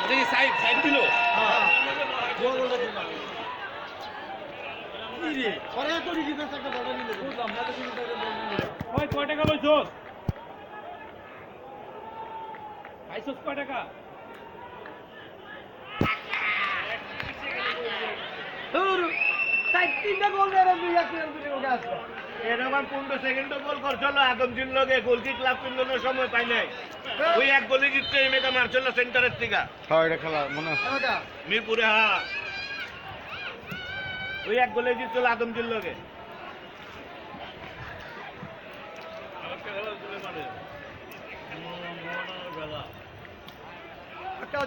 দেখি side side দিল কয় টাকা লইছস আইছস কয় টাকা এরকম 15 সেকেন্ডও গোল করছিল আদমজির লগে গোলকি ক্লাব পিন্দনের সময় পাই নাই ওই এক গোলে জিতছে এই মেয়েটা মারছিল সেন্টারের থেকে হ্যাঁ এটা খেলা মনে আছে মিরপুরে হ্যাঁ ওই এক গোলে জিতছিল আদমজির লগে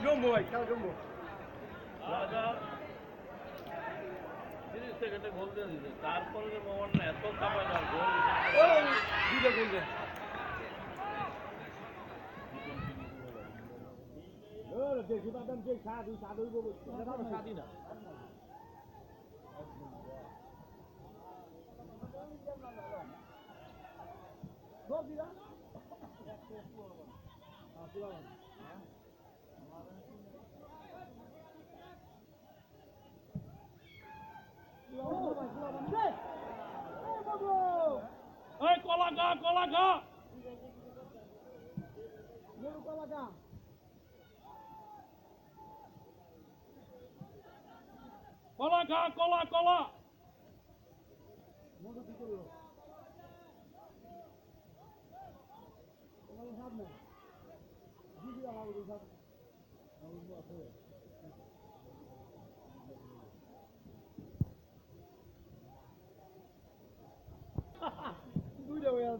জম্বো ভাই খেলা জম্বো তারপরে মোহন না এত চাপায় না গোল দুইটা গোল দেন দেখি বাদাম যে সাদু সাদু স্বাধীন না কলা গা কলা গা কলা গা কলা কলা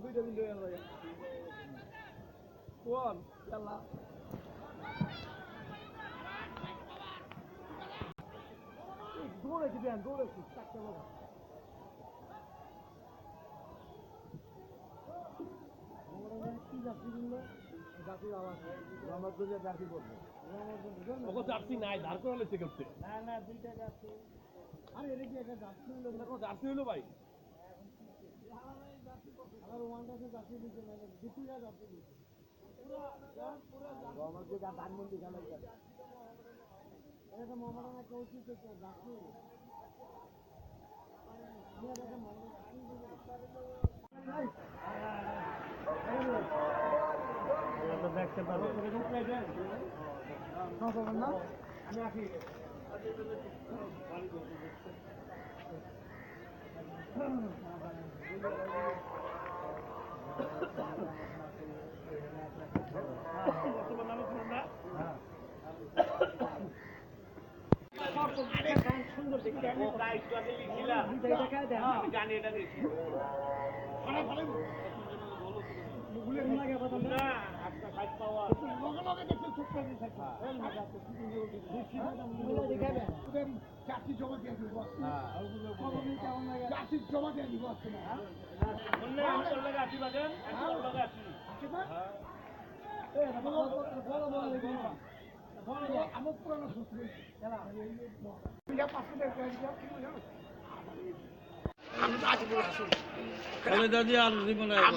দুইটা দিন কোন খেলা দৌড়েছি দেন দৌড়েছি চারটে বাবা কি জার্সি কিনলো জার্সির আওয়াজ আমার দুটো জার্সি করবো জার্সি নাই ধার করে লেছে করতে না দুইটা জার্সি আরে এটা কি একটা জার্সি হলো জার্সি হইলো ভাই আমার ওয়ানটা জার্সি দিতে না দুটোটা জার্সি দিতে আমার যে ধানমন্ডি খেলা এটা মোহাম্মদানা কৌশিক জার্সি দেখতে পারবো না আমি আসি সুন্দর দেখতে জানি এটা দেখি আমার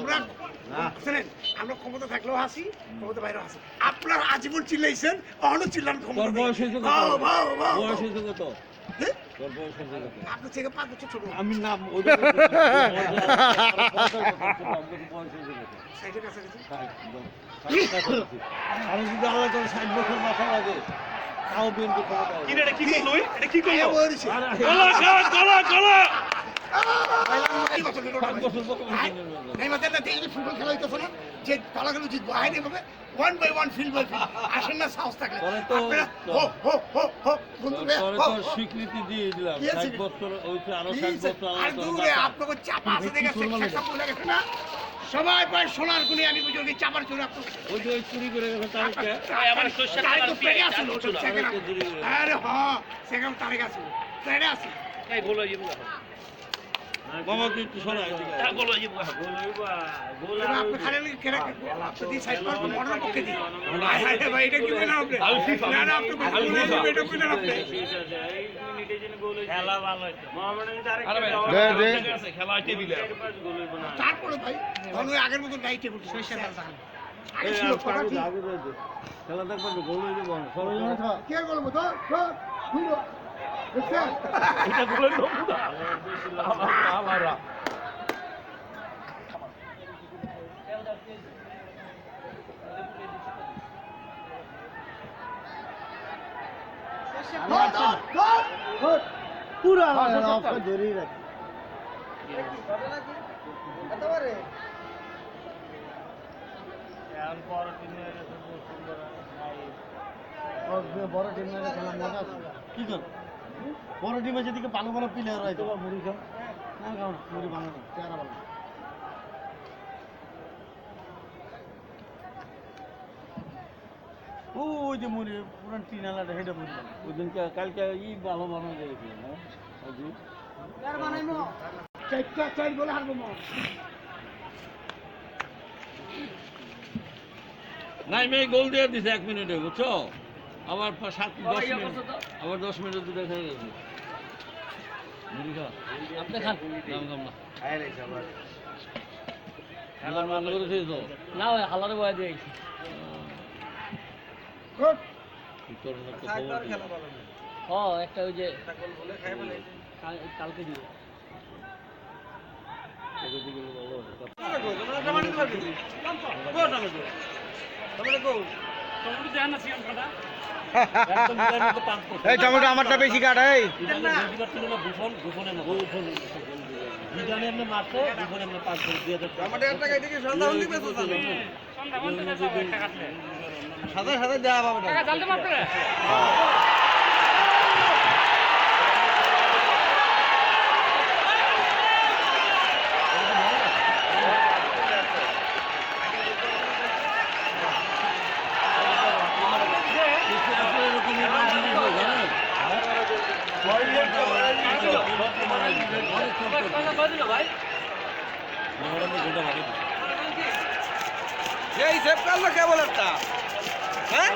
পুরানো আমরা ক্ষমতা থাকলেও হাসি ক্ষমতা বাইরেও হাসি আপনার আজীবন চিল্লাইছেন অহনো চিল্লান আপনার থেকে 5 বছর ছোট আমি নাম আমি যদি আল্লাহ করে 60 বছর মাথা লাগে তাও বিএনপি ক্ষমতা এটা কি করলো এটা কি করলো কলা কলা ফুটবল খেলা হইতেছে না যে দলাগুলো জিতবো আইন এভাবে 1 বাই 1 ফিল্ড বাই ফিল্ড আসেন না সাহস থাকলে স্বীকৃতি দিয়ে দিলাম 60 বছর হইছে আরো 60 বছর আর দূরে আপনাকে চাপা আছে দেখে না সবাই পায় সোনার গুণে আমি বুঝি ওই চাপার চুরি ওই যে চুরি করে গেছে তারিখে আমার তো পেড়ে আসছিল আরে হ্যাঁ সেখানে তারিখ আসছিল পেড়ে আসছিল এই বলো এই বাবা তুই একটু সরা বলো এই বলো আপনি খালি কেন আপনি সাইড করবেন মনের পক্ষে দিন ভাই এটা কি বলেন আপনি না না আপনি এটা বলেন আপনি খেলা ভালো হইছে মোহামেডান খেলা টেবিলে তারপরে ভাই ভালো আগের মতো নাই টেবিল আগে ছিল কথা ঠিক খেলা দেখবেন গোল হয়ে যাবো কে বলবো তো ঘুরো দেখছেন এটা গোলের নমুনা আমারা পুরা ধরেই রাখি বড় টিম খেলা মজা আছে কি কর বড় টিমে যেদিকে ভালো ভালো প্লেয়ার হয় তোমার মুড়ি খাও না খাও না মুড়ি ভালো না চেহারা ভালো ওই যে মুড়ি পুরান টিন আলাদা হেঁটে মুড়ি ওই দিনকে কালকে ভালো বানানো গেছিল না আজি চার বলে হারবো নাই মেয়ে গোল দিয়ে দিছে 1 মিনিটে বুঝছো আবার 7-10 মিনিট আবার 10 মিনিট দুটো খেয়ে গেছে মুড়ি খা আপনি খান নাম কাম না হালার মান করেছে তো না ওই হালারে বয়া দিয়ে তোর না তো খবর একটা ওই যে কালকে দিও এই টমেটো আমারটা বেশি কাট এই সাদা সাদা দেওয়া পাবে এই সেভ করলো কেবল একটা হ্যাঁ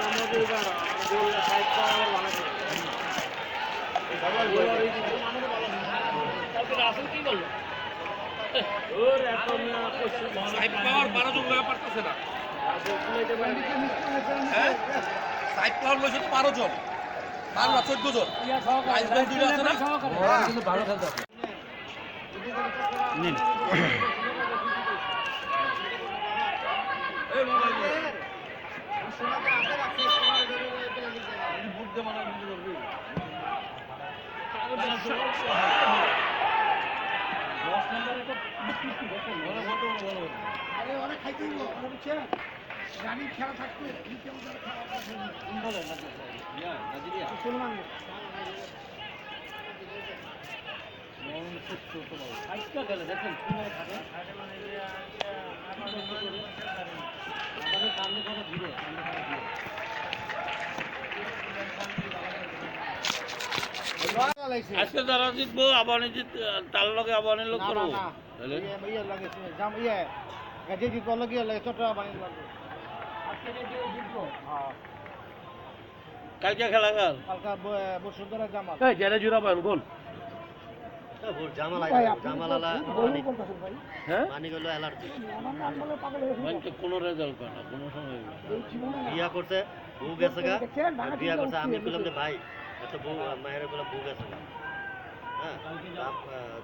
অনেক খাইতে বুঝছেন রানিং খেলা থাকতে মুসলমান আজকে যারা জিতবো আবানি জিত তার লগে আবানির লোক করবো তাহলে কালকে খেলা কার বসুন্ধরা জামাল জেলে জুড়া পান গোল কোনো রেজাল্ট পায় না কোনো সময় বিয়া করছে বউ গেছে গা বিয়া করছে আমি বললাম যে ভাই এত বউ মায়ের বললাম বউ গেছে গা হ্যাঁ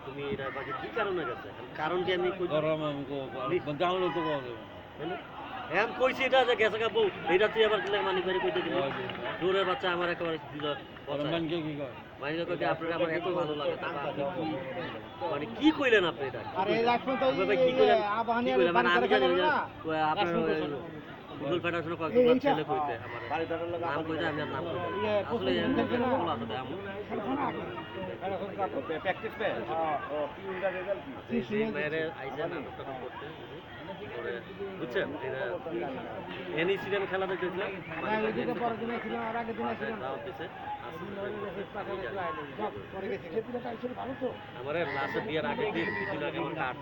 তুমি এটা বাকি কি কারণে গেছে কারণ কি আমি গাঁৱলৈ তো পাওয়া যাবে হ্যাঁ কইছি এটা যে গেছে গা বউ এটা তুই আবার মানি করে কইতে দিবি দূরের বাচ্চা আমার একেবারে মানকে কি কয় মাইনে কইতে আপনার আমার এত ভালো লাগে মানে কি কইলেন আপনি এটা কি কইলেন মানে আমি জানি আপনার ফুটবল ফেডারেশনের কয়েকজন ছেলে কইতে আমার নাম কইতে আমি আর নাম কইতে আসলে বলা আছে প্র্যাকটিস পে মেরে আইসা নাটকটা করতে বুঝছেন এনি সিরিয়াম খেলা দেখেছিলাম আমার লাস্টে বিয়ার আগের দিন কিছুদিন আগে আমার কার্ড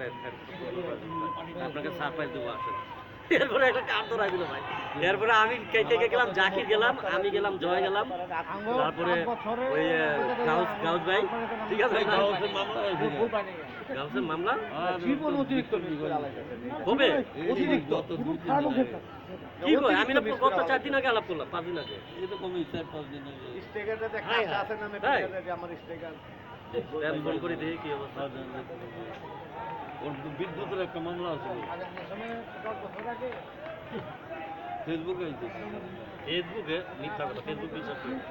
আপনাকে সারপ্রাইজ দেবো আসেন এরপরে একটা কাম ধরাই দিল ভাই। এরপরে আমি কে গেলাম, জাকির গেলাম, আমি গেলাম, জয় গেলাম, তারপরে ওই গাউস ভাই, ঠিক আছে, গাউসের মামলা হয়েছে। গাউসের মামলা অতিরিক্ত হবে। গত 2-3 দিন আগে। কি কয়, আমি না গত 4 দিন আগে আলাপ করলাম, 5 দিন আগে। এই তো কমই 4-5 দিন আগে। স্টেকারটা দেখা আছে নামে তাই? আমার স্টেকার ফোন করে দেখি কি অবস্থা। ওর বিদ্যুতের একটা মামলা আছে ফেসবুকে হয়েছে। ফেসবুকে মিথ্যা কথা, ফেসবুক বিশ্বাস করি না।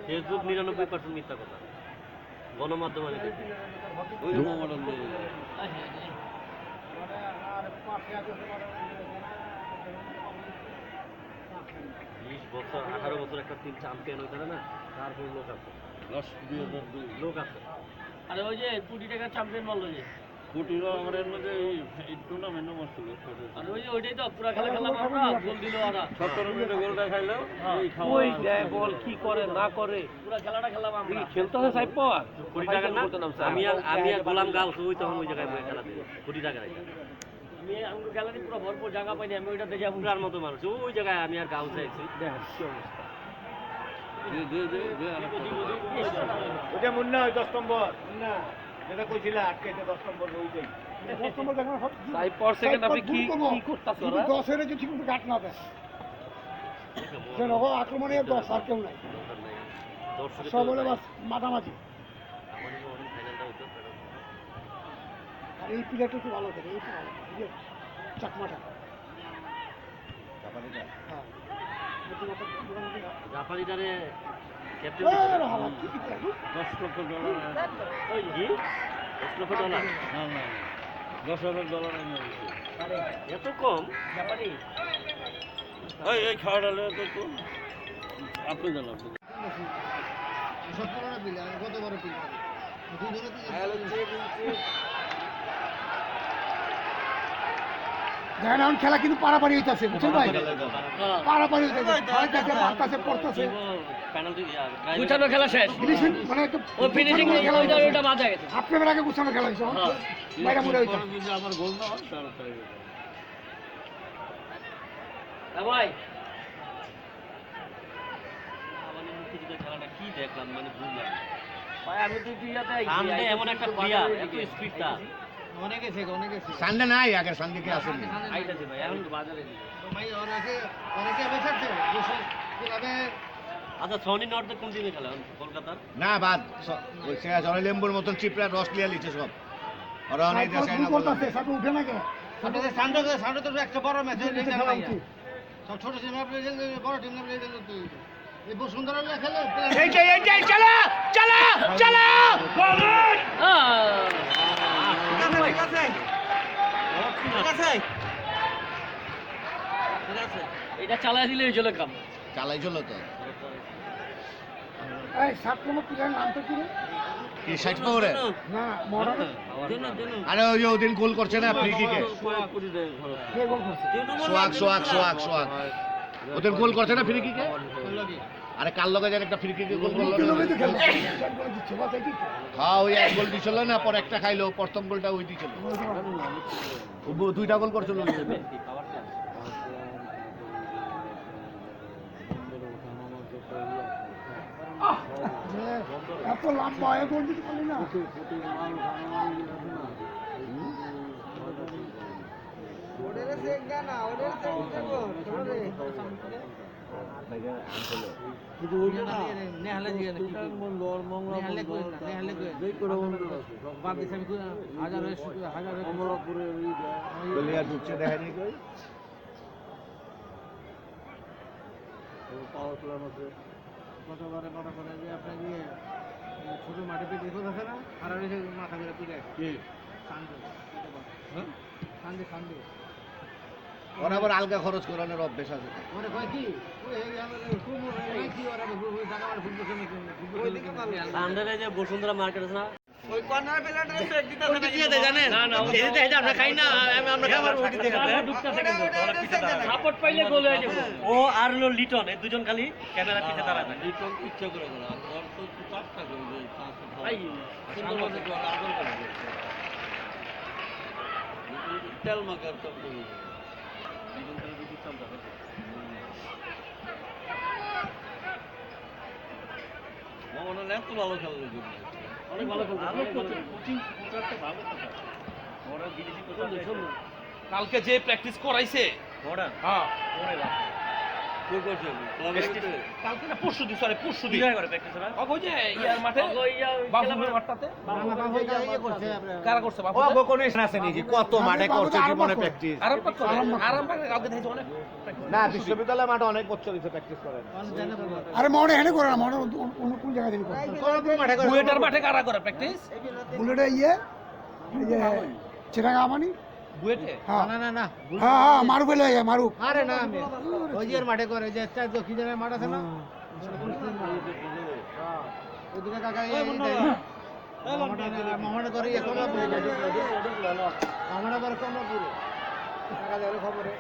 ফেসবুক 99% মিথ্যা কথা, গণমাধ্যম আমি দেখি। ওই মামলাটা নিয়ে 20 বছর 18 বছর একটা টিম চ্যাম্পিয়ন হইতে পারে না, তারপর লোক আছে, 2002 লোক আছে। আরে ওই যে কোটি টাকার চ্যাম্পিয়ন বললো যে, কোটিরও আমার এর মধ্যে এই টুর্নামেন্টও মস্ত আর ওই যে ওইটাই তো পুরা খেলা খেলা আমরা গোল দিল ওরা 17 মিনিটে গোলটা খাইলো এই খাওয়া ওই দেয় বল কি করে না করে পুরা খেলাটা খেলাম আমরা। খেলতে হবে সাইড পাওয়ার কোটি টাকা না, আমি আর গোলাম গাউস ওই তখন ওই জায়গায় বসে খেলা দিই, কোটি টাকা রাখা। আমি আমাকে গ্যালারি পুরো ভরপুর জায়গা পাইনি, আমি ওইটা দেখে পুরার মতো মানুষ ওই জায়গায় আমি আর গাউস আইছি। দে ওটা মুন্না ওই 10 নম্বর মুন্না যেটা কইছিল আটকাইতে 10 নম্বর ওইটাই সাইড পাওয়ার সেকেন্ড আপনি কি কি করতেছ ওরা 10 এর যে ঠিক মতো কাট না দেয় যেন আক্রমণে 10 আর কেউ নাই সব বলে বাস মাটামাটি আর এই প্লেয়ারটা একটু ভালো থাকে, এই তো ভালো চাকমাটা হ্যাঁ জাপানিটারে ক্যাপ্টেন এ হালা কি প্লেয়ার 10 লক্ষ ডলার ওই কি 10 লক্ষ ডলার, না না 10,000 ডলার আমি বলছি এত কম জাপানি। এই খাওয়াটা তো তো আপনি জানেন দেখেন এখন খেলা কিন্তু পারাপারি হইতাছে বুঝছেন ভাই, পারাপারি হইতাছে, ভাইটাকে মারতাছে পড়তাছে পেনাল্টি গুছানো খেলা শেষ ফিনিশিং মানে একটু ও ফিনিশিং খেলা ওইটা বাজে গেছে আপনার আগে গুছানো খেলা হইছে বাইরে মুড়ে হইতাছে যদি আমার গোল না হয় তাহলে ভাই মানে মুক্তিযুদ্ধের খেলাটা কি দেখলাম, মানে বুঝলাম ভাই আমি তো ইয়াতে সামনে এমন একটা প্লেয়ার এত স্পিডটা সানডে নাই আগের সানডে কে আসেন আইতাছে ভাই, এখন বাজারে আচ্ছা সনি নর্থ কোন টিমে খেলা কলকাতার? না বাদ ওই সে জলে লেম্বুর মতন চিপড়া রস লিয়া লিছে সব ওরা অনেক দেশে না করতেছে সাথে উঠে না কেন সানডে তো একটা বড় ম্যাচ খেলা উচিত সব ছোট টিম বড় টিম এই বসুন্ধরা খেলে এইটাই চলো চলো চলো এটা চালাই দিলে হয়েছিল কাম চালাই চলো তো এই 7 নম্বর প্লেয়ার নাম তো কি রে? কি সাইড পাওরে না মডার্ন আরে ওই যে ওদিন গোল করছে না ফ্রি কিকে কোটি টাকা খরচ কে গোল করছে সোয়াক ওদের গোল করছে না ফ্রি কিকে আরে কাল লগে যেন একটা ফ্রি কিকে গোল করলো কি না লোকে তো খেলে গোল দিচ্ছে বাস এই কি হ্যাঁ ওই এক গোল দিছিল না পর একটা খাইলো প্রথম গোলটা ওই দিছিল ও দুইটা গোল করছিল এত লম্বা হয়ে গোল দিতে পারলি না কিন্তু ওই যে না কমলাপুরে প্লেয়ার ঢুকছে দেখায়নি কই পাওয়ার প্ল্যান আছে কতবারে মনে করে যে আপনার ইয়ে ছোট মাঠে পেয়ে দেখো আছে না আর মাথা করে তুলে কি সানডে হ্যাঁ সানডে ওরা আবার আলগা খরচ করানোর অভ্যেস আছে ওরে কয় কি ওই আমাদের কুমুর এই কি ওরা টাকা আর ফুটবল খেলে ফুটবল খেলে সামনে যে বসুন্ধরা মার্কেট আছে না, ওই কর্নার প্লেয়ারটা ফেক দিতেছে না দিয়ে দেয় জানেন? এদিকে এটা আমরা খাই না, আমরা খাবার ওইটি দেখে ঢুকতেছে কিন্তু ওরা পিছে দাঁড়ায় সাপোর্ট পাইলে গোল হয়ে যাবে ও আর হলো লিটন, এই দুজন খালি ক্যামেরা পিছে দাঁড়ায় থাকে। এই তো ইচ্ছা করে করা আর তো চাপটা করে যে ভাই সুন্দর মতো তো আদর করে তেল মাখার তো চলতেছে। মোহামেডান এত ভালো খেলা অনেক ভালো খেলছে। ভালো অনেক ভালো কোচিং খেলছে। কোচিং কোচারটা ভালো কোচার ওরা বিদেশি কোচ আছে। কালকে যে প্র্যাকটিস করাইছে ওরা হ্যাঁ ওরে বাপ। কই করছে ক্লাবের ভিতরে কালকে না পরশু দিন সরি পরশু কি দিন জায়গায় করে প্র্যাকটিস ওরা? ওই যে ইয়ার মাঠে বাবুর মাঠটাতে কারা করছে বাবু কত মাঠে করছে জীবনে প্র্যাকটিস আরামবাগ কালকে দেখছি অনেক না বিশ্ববিদ্যালয় মাঠে অনেক বছর দিতে প্র্যাকটিস করে না আরে মনে হেনে করে না মনে অন্য কোন জায়গা থেকে করে মাঠে করে বুয়েটার মাঠে কারা করে প্র্যাকটিস বুলেটে ইয়ে এই যে চিরাঙ্গা আমানি বুয়েটে হ্যাঁ না না না হ্যাঁ হ্যাঁ মারুফ এলে মারুফ আরে না আমি ওই যে মাঠে করে যে চার দক্ষিণ জনের মাঠ আছে না ওদিকে কাকা মামাটা করে কমলাপুরে মামাটা করে কমলাপুরে কাকা যাবে খবরে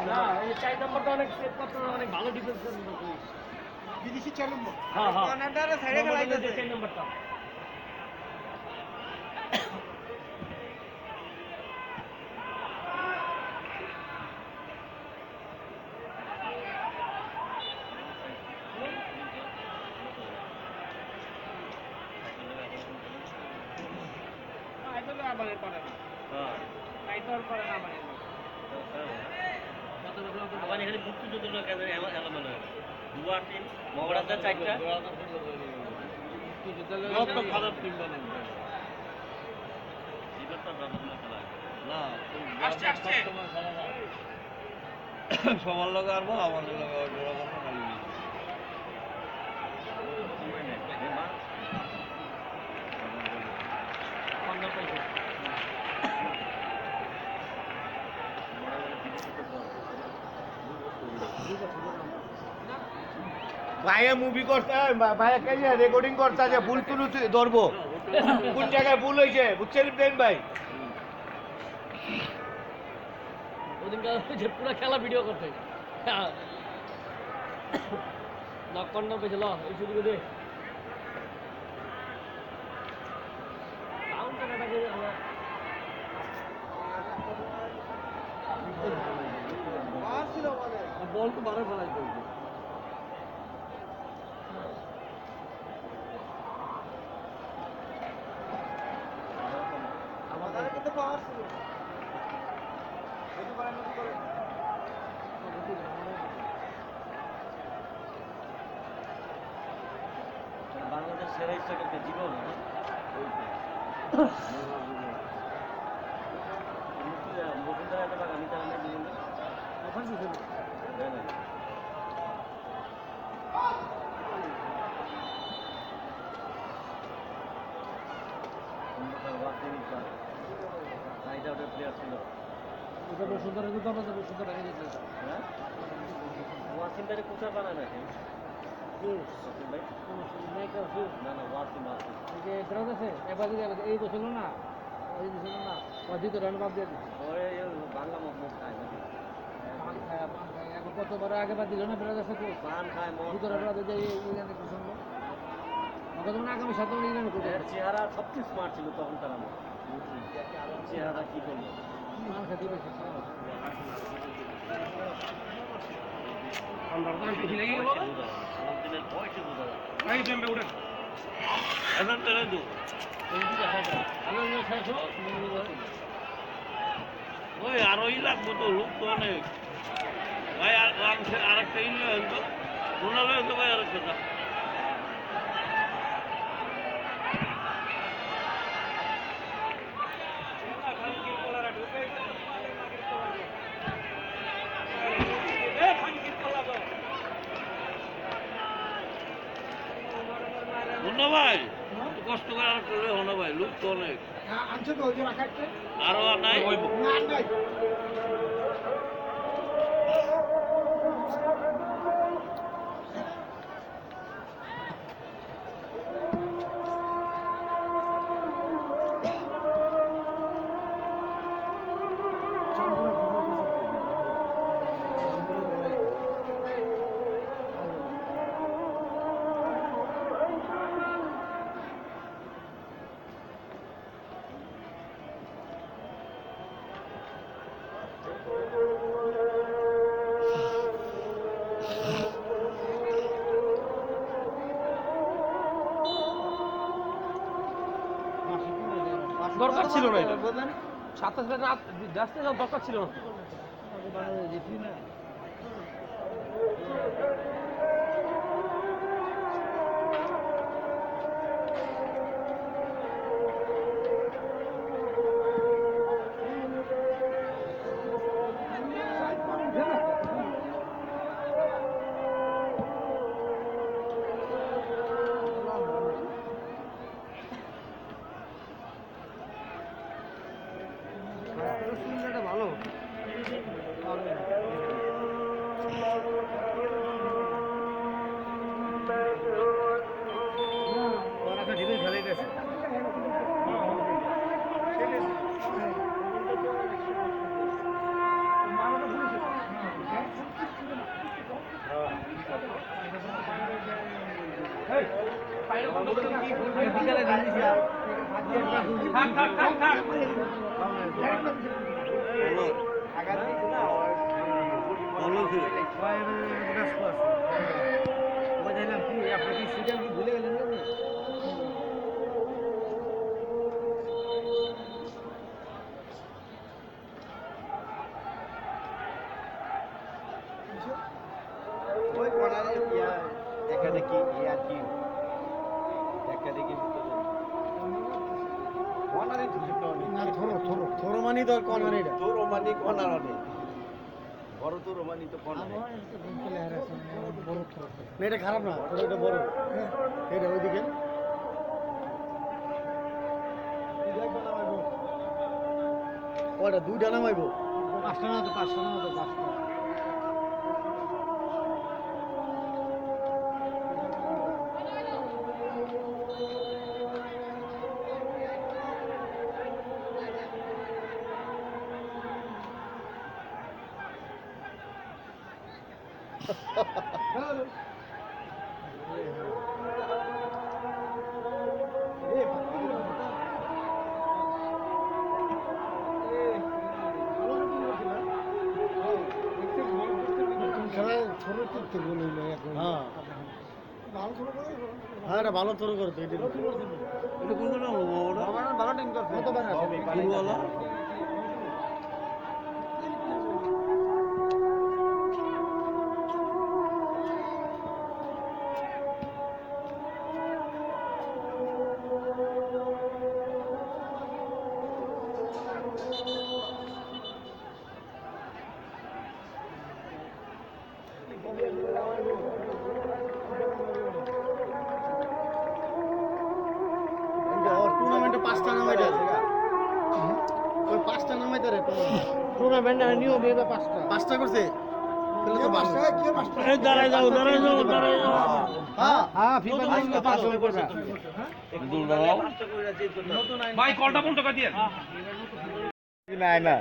না এই 4 নম্বরটা অনেক সেভ করতে অনেক ভালো ডিফেন্স করে। বিদেশি চালু হ্যাঁ হ্যাঁ কর্নারটারে সাইডে খেলাইতেছে 4 নম্বরটা। আবার এখানে মুক্তিযোদ্ধা কেন এলো মানে দুয়া টিম মহারাজা 4টা কত খারাপ টিম বানান এবার তো ব্রাহ্মণ খেলা না আসছে, আসছে। সবার লগে আরবো আমাদের লগে ওরা কথা নাই ভাইয়া মুভি করতে ভাইয়া কে রেকর্ডিং করতে আছে ভুল টুলু ধরবো কোন জায়গায় ভুল হয়েছে বুঝছেন প্রেম ভাই ওদিনকার যে পুরো খেলা ভিডিও করতে লক্ষণ পেয়েছিল এই শুধু দে বল তো বারে ফেলাই করবে বাংলাদেশ সেরা স্ট্রাইকারকে জীবন মুসলিমরা এত টাকা আমি জানি না জীবন প্লেয়ার ছিল হ্যাঁ ওয়াসিম ভাইয়ের কোচা বানায় নাকি ওয়াসিম ভাই না না ওয়াসিম এই তো ছিল না ওই ছিল না অধিক রান বাদ দিয়ে দিচ্ছে ওরে বাংলা মুখ খায় নাকি কতবার আগে বাদ দিল না ব্রাদার সাথে পান খায় মদ ভিতরে ব্রাদার যে ইরানে কি শুনবো আমাকে তো আগামী সপ্তাহে ইরানে করবে এর চেহারা সবচেয়ে স্মার্ট ছিল তখন তার আমার চেহারা কি করলো মান খেতে বেশি দিনের বয়সে বোঝা যায় এই জেমবে উঠে এখন টেনে দু ওই আরোই লাগবো তো লোক তো অনেক ভাই আরেকটা ইউনিয়ন তো রোনাল্ডো তো ভাই আরেকটা না হনো ভাই কষ্ট করে আর করলে হনো ভাই লোক তো অনেক আনছে তো ওই যে রাখাচ্ছে আরো নাই না নাই ছিল না এটা 27 রাত আসতে দরকার ছিল না। ভালো খেলে গেছে বিকালে ভুলে গেলেন না ওই কর্নারে দেখা দেখি আর কি দেখা দেখি কর্নারে না থরো মানি তো কর্নার এটা থরো মানি কর্নার অনেক বড় তো রোমানি তো কর্নার না এটা খারাপ না তোর এটা বড় এটা ওইদিকে ওটা দুইটা নামাইবো পাঁচটা না তো পাঁচটা হ্যাঁ এটা ভালো তোর করতো এটা ভালো টিম করছে টুর্নামেন্টে পাঁচটা নামাইতে আছে ওই পাঁচটা নামাইতে রে টুর্নামেন্ট নিয়ম এটা পাঁচটা করছে তাহলে তো পাঁচটা কি পাঁচটা এই দাঁড়ায় যাও হ্যাঁ ফিফা নিয়ম পাঁচটা করবে দূর দাঁড়াও ভাই কলটা বন্ধ করে দিয়েন না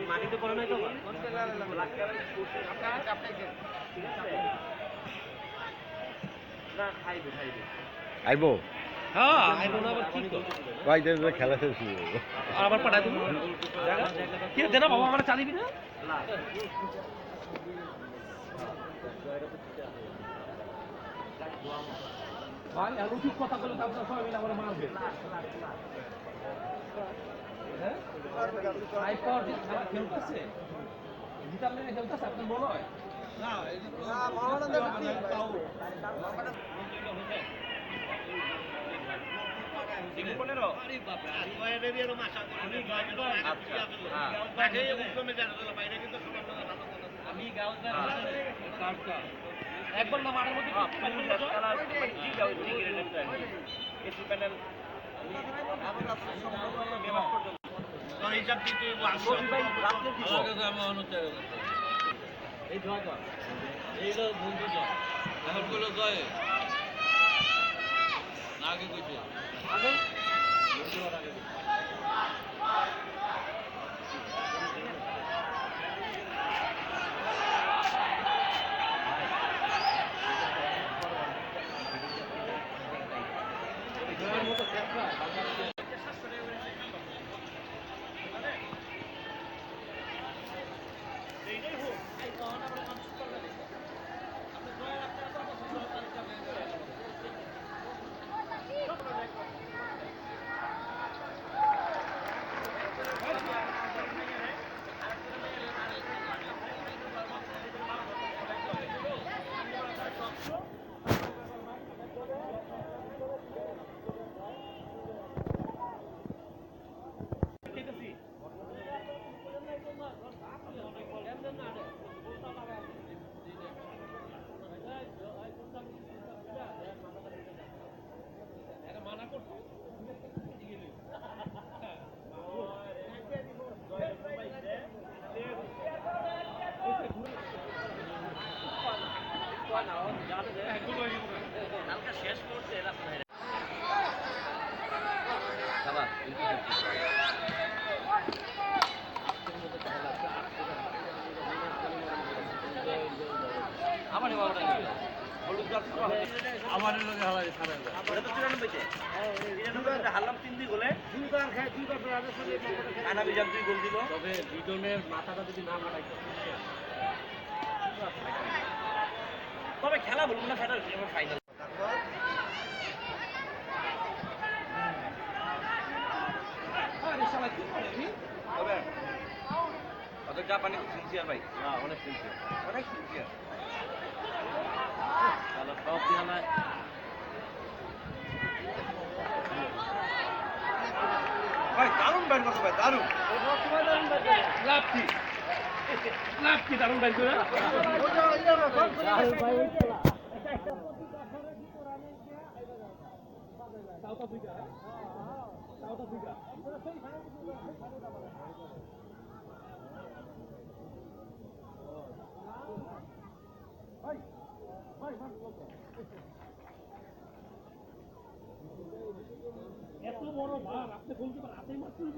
মাটিতে পড়ে নাই তো না খাইবে আইবো হ্যাঁ আইবো না আবার ঠিক তো ভাই খেলা শেষ আবার পাঠাই দেবো কি দেনা বাবা আমার চালিবি না ভাই আলু ঠিক কথা বলে তারপর সবাই মিলে আমরা মারবে হ্যাঁ আইপর যে খেলা খেলতেছে জিতার লেগে খেলতেছে আপনার বলো না মামাটা দেখি তাও একবার না মাঠের মধ্যে এখন গুলো জয় আগে কইছে আমার লোকে হালাই সারা ওটা তো 94 তে হারলাম 3-2 গোলে কানাবি জাম 2 গোল দিল তবে লিটনের মাথাটা যদি না মারাইতো তবে খেলা বলবো না সেটা ফাইনাল আরে শালা কি করে নি তবে ওদের জাপানি খুব সিনসিয়ার ভাই হ্যাঁ অনেক সিনসিয়ার শালা সব দিয়া নাই ভাই দারুণ ব্যাট করছে ভাই দারুণ লাভ কি দারুণ বাইক করে এত বড় ভার আপনি বলতে পারেন হাতেই মাছ তুলব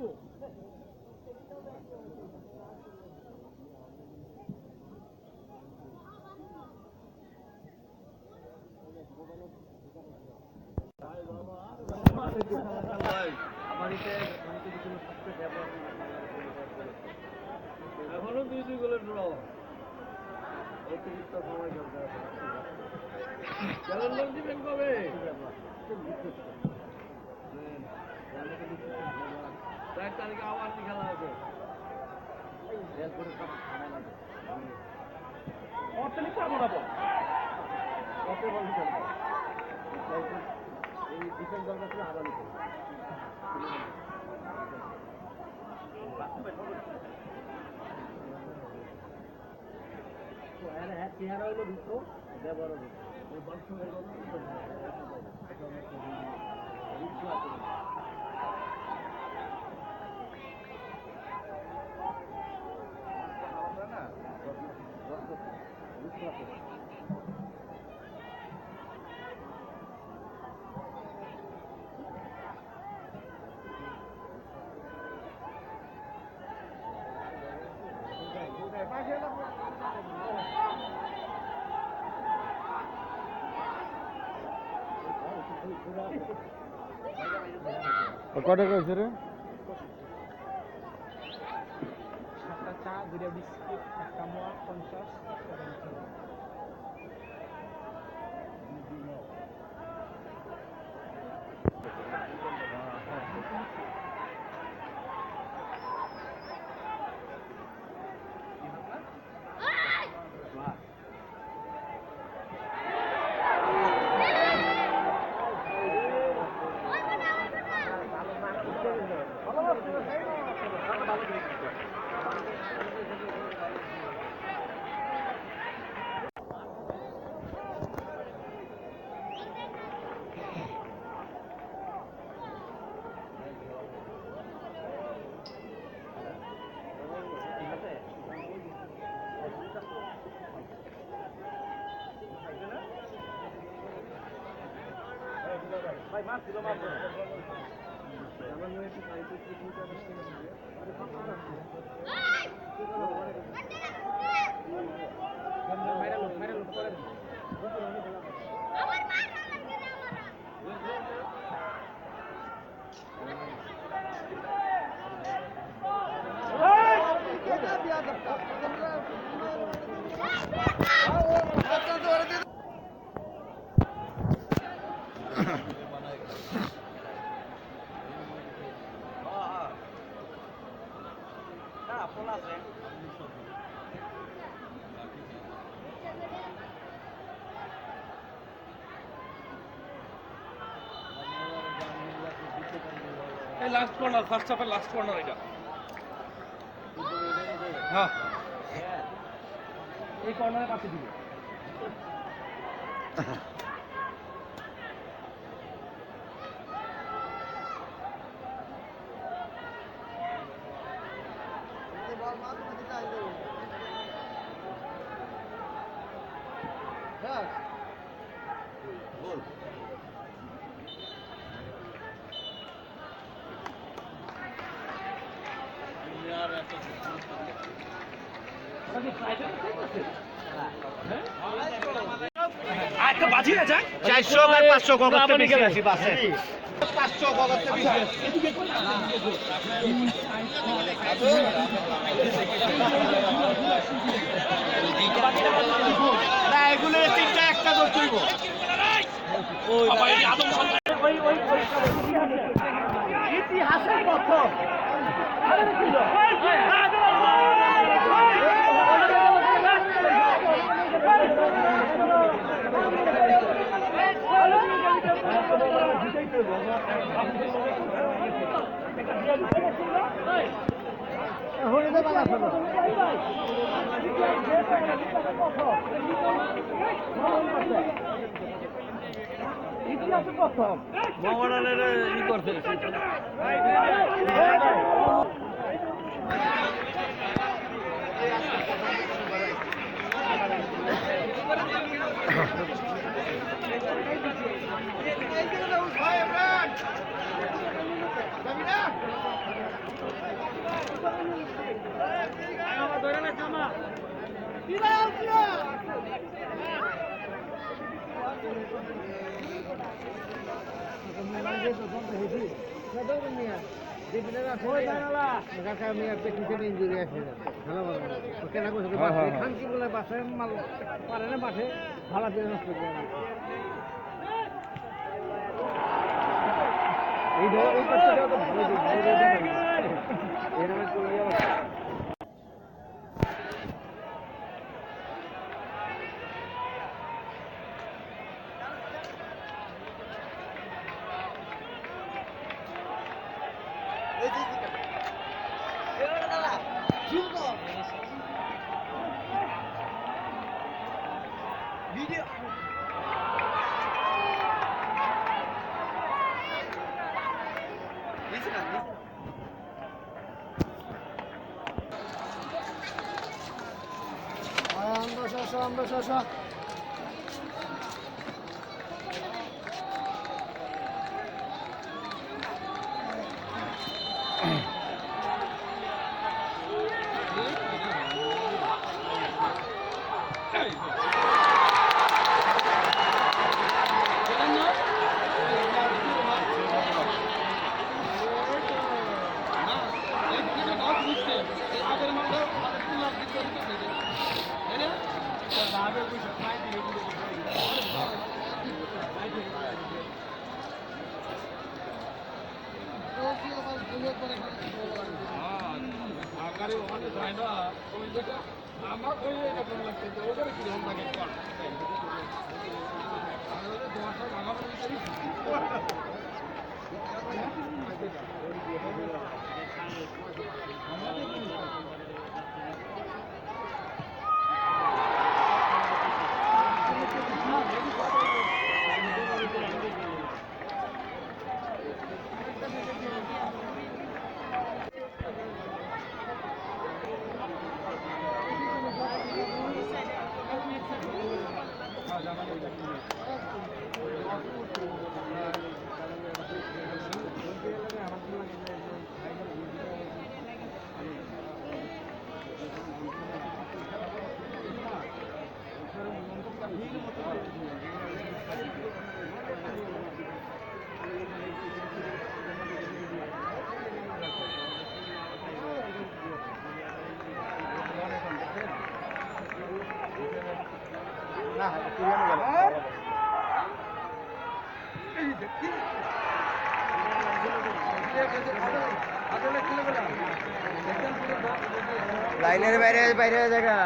এখনো 2-2 গোলের ড্র অতিরিক্ত সময় দরকার ক্যালেন্ডার দিবেন কবে 1 তারিখে আবার খেলা হবে এরপরে সব সময় লাগে অর্থনীতি পারবো না বল কত বল খেলবে এই ডিফেন্স দরকার ছিল আগামী চেহারা হলো দুটো ব্যবহার হবে ওই বাথরুমের কটা কইছে রে? একটা চা 2টা বিস্কিট একটা মোয়া 50 এই লাস্ট কর্নার ফার্স্ট হাফের লাস্ট কর্নার এটা হ্যাঁ এই কর্নারে পাশে দিবে একটা বাজিয়ে যায় 400 আর 500 কগতে বেশি আছে বাসে 500 কগতে বেশি আছে না এগুলো তিনটা একটা ধরতে হইব ইতিহাসের প্রথম মোহামেডানের ই করছে লাইনের বাইরে বাইরে জায়গা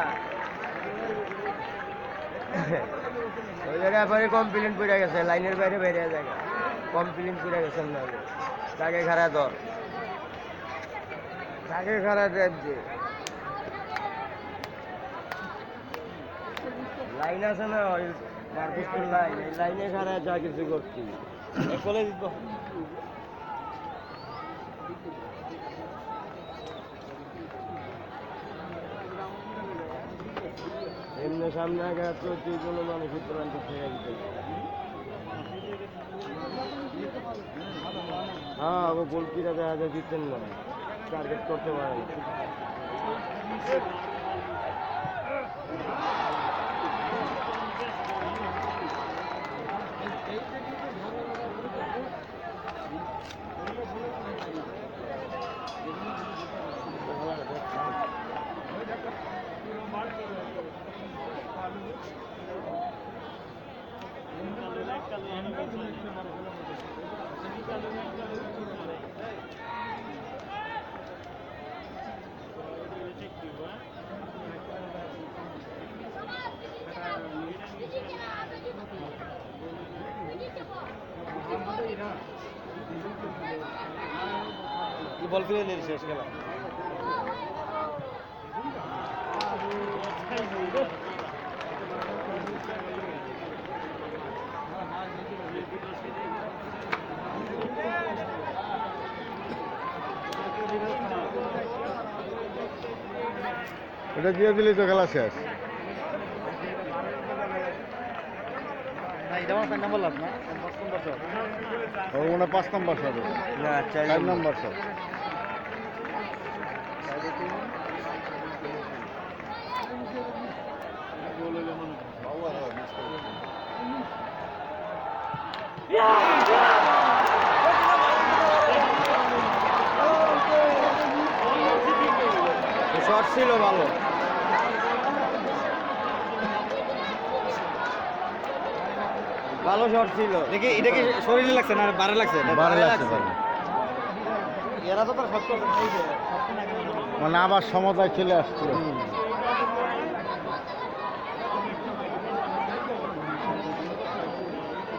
ওই জায়গায় পরে কমপ্লেন করে গেছে লাইনের বাইরে বাইরে জায়গা কমপ্লেন করে গেছেন না তাকে খারাপ ধর তাকে খারাপ রাখছে লাইন আছে না ওই মার্কেটের লাইন এই লাইনে খারাপ যা কিছু করছি কলেজ এমনি সামনে আগে প্রতি কোনো মানুষের প্রান্ত থেকে দিতে হ্যাঁ গোলকিরা দেখা যায় দিতেন না টার্গেট করতে পারে না বল ফিরে নিয়ে শেষ খেলা এটা দিয়ে দিলেই তো খেলা শেষ। এটা আমার 5 নম্বর লাভ না 5 নম্বর শট ওর মনে হয় 5 নম্বর শট, না 4 নম্বর শট। শট ছিল ভালো ভালো শট ছিল দেখি এটা কি শরীরে লাগছে না বারে লাগছে বারে লাগছে বারে। এরা তো তার শট করছে মানে আবার সমতায় চলে আসছিল।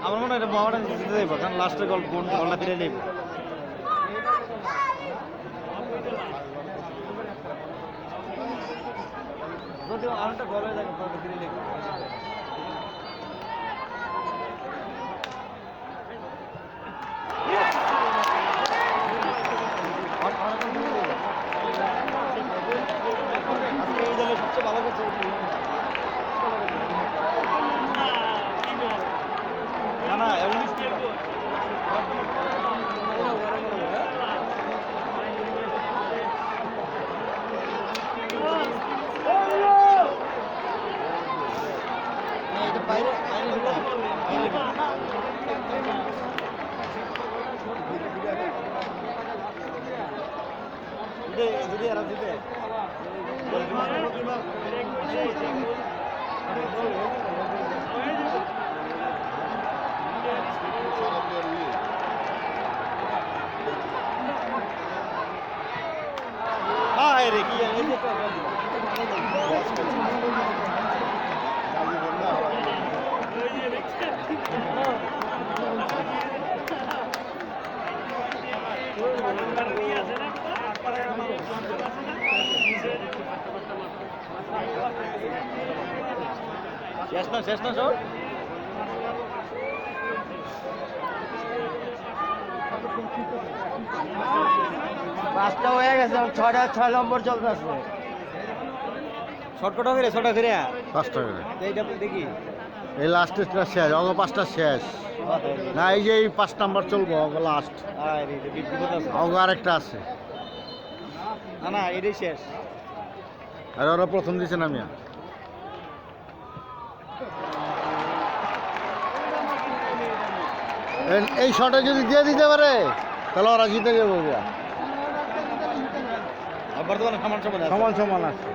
আমার মনে হয় এটা বাবাটা জিতে যাইব কারণ লাস্টের গোলটা ফিরে নেব যদি আরেকটা গোল হয়ে থাকে তবে ফিরে নেব এই দলের সবচেয়ে ভালো করছে না না এমনি যদি এরা জিতে হ্যাঁ রে কি এই যে শেষ না শট পাঁচটা হয়ে গেছে 6 নম্বর চলতেছে শর্টকট হবে রে ছটা ফিরে 5টা করে এইটা দেখি এই লাস্টেরটা শেষ, অগ 5টা শেষ না। এই যে এই 5 নাম্বার চলবো, অগ লাস্ট, আরে বিপদ আছে অগ আরেকটা আছে। না না এটাই শেষ আর ওরা প্রথম দিছে না মিয়া। এই শটে যদি দিয়ে দিতে পারে তাহলে ওরা জিতে যাবে। বর্তমানে সমান সমান আছে সমান সমান আছে,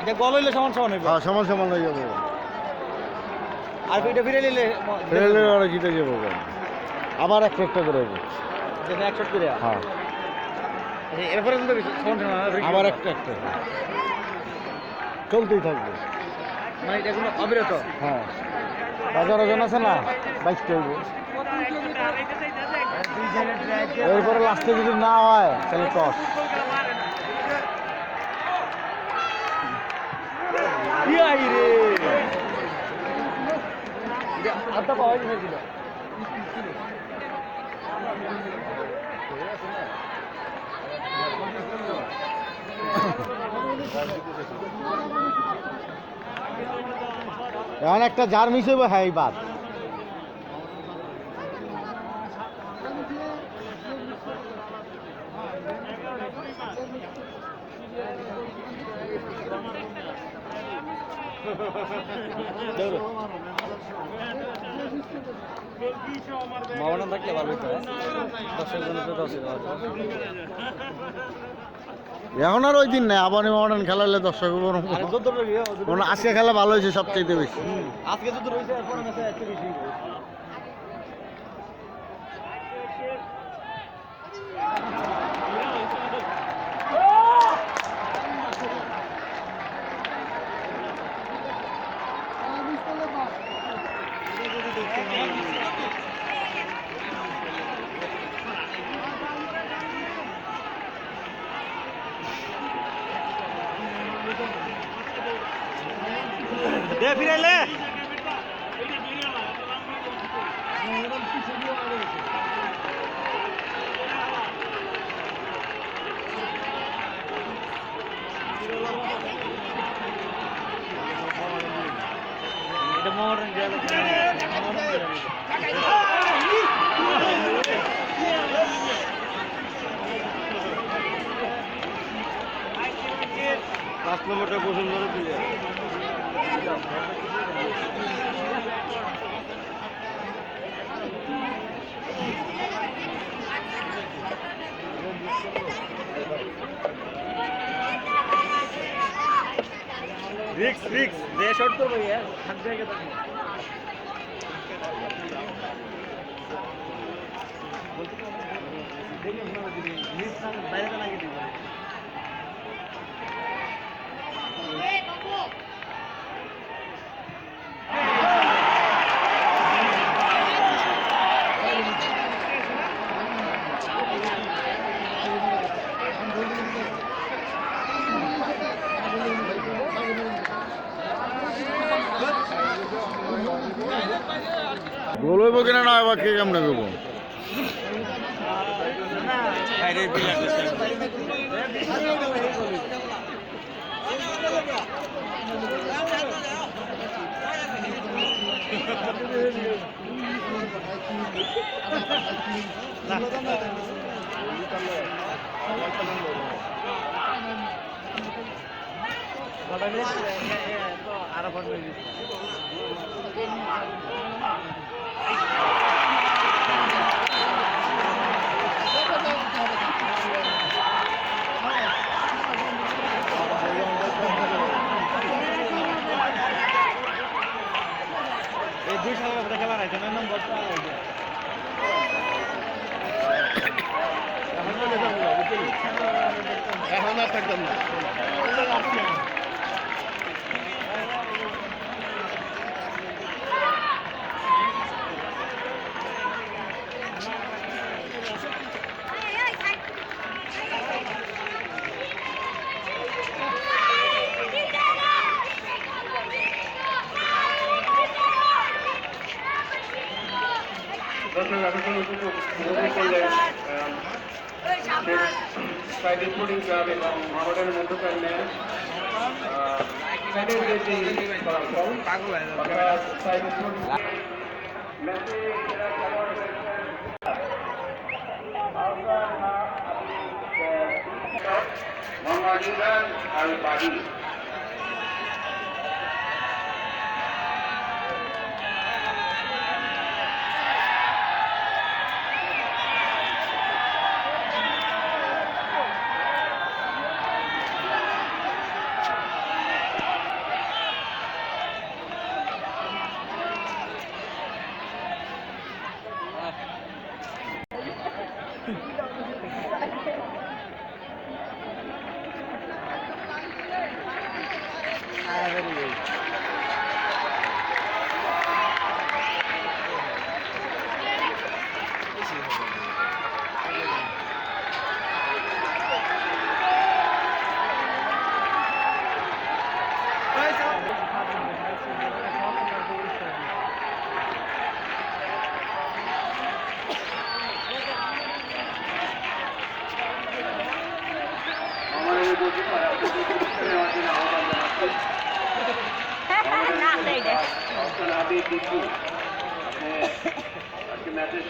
এটা গোল হইলে সমান সমান হইবে হ্যাঁ সমান সমান হয়ে যাবে। আর এটা ফিরে নিলে ফেরলে ওরা জিতে যাবে। আবার একটা করে হবে, যেটা 1 শট করে হ্যাঁ এরপরে কিন্তু সমান সমান আবার একটা চলতেই থাকবে। মানে এটা কোনো অবিরত হ্যাঁ 11 জন আছে না, 22টা হইব। এরপরে লাস্টে যদি না হয় তাহলে টস। আটটা পাওয়া গেছিল এখন একটা জার মিস হইব, হ্যাঁ এইবার মোহামেডান থাকলে ভালো হতো, দর্শকের জন্য তো দর্শক এখন আর ওই দিন নাই, আবানি মডার্ন খেলা হলে দর্শক আজকে খেলা ভালো হয়েছে সবচেয়ে বেশি। আজকে যদি রয়েছে এরপরে ম্যাচে একটু বেশি দে ফিরাইলে এটা মোহামেডান জেলা পাঁচ নম্বরটা পছন্দ করে দিলে রিক্স রিক্স যে শর্ট তো ভাই হাত জায়গা থাকে বাইরে তো লাগিয়ে দিবে গোল হইব কিনা না এবার কে কেমনে করবো? আরো এই দুই সালের মধ্যে খেলা রাখছে না নম্বরটা এখন আর থাকতাম না। ফ্রাইডে স্পোর্টিং ক্লাব এবং মহামেডানের মধ্যকার ম্যাচ ফ্রাইডে যে ফলাফল ফ্রাইডে স্পোর্টিং ম্যাচে সেরা খেলোয়াড় মোহাম্মদ ইমরান আল বাড়ি। ম্যাচের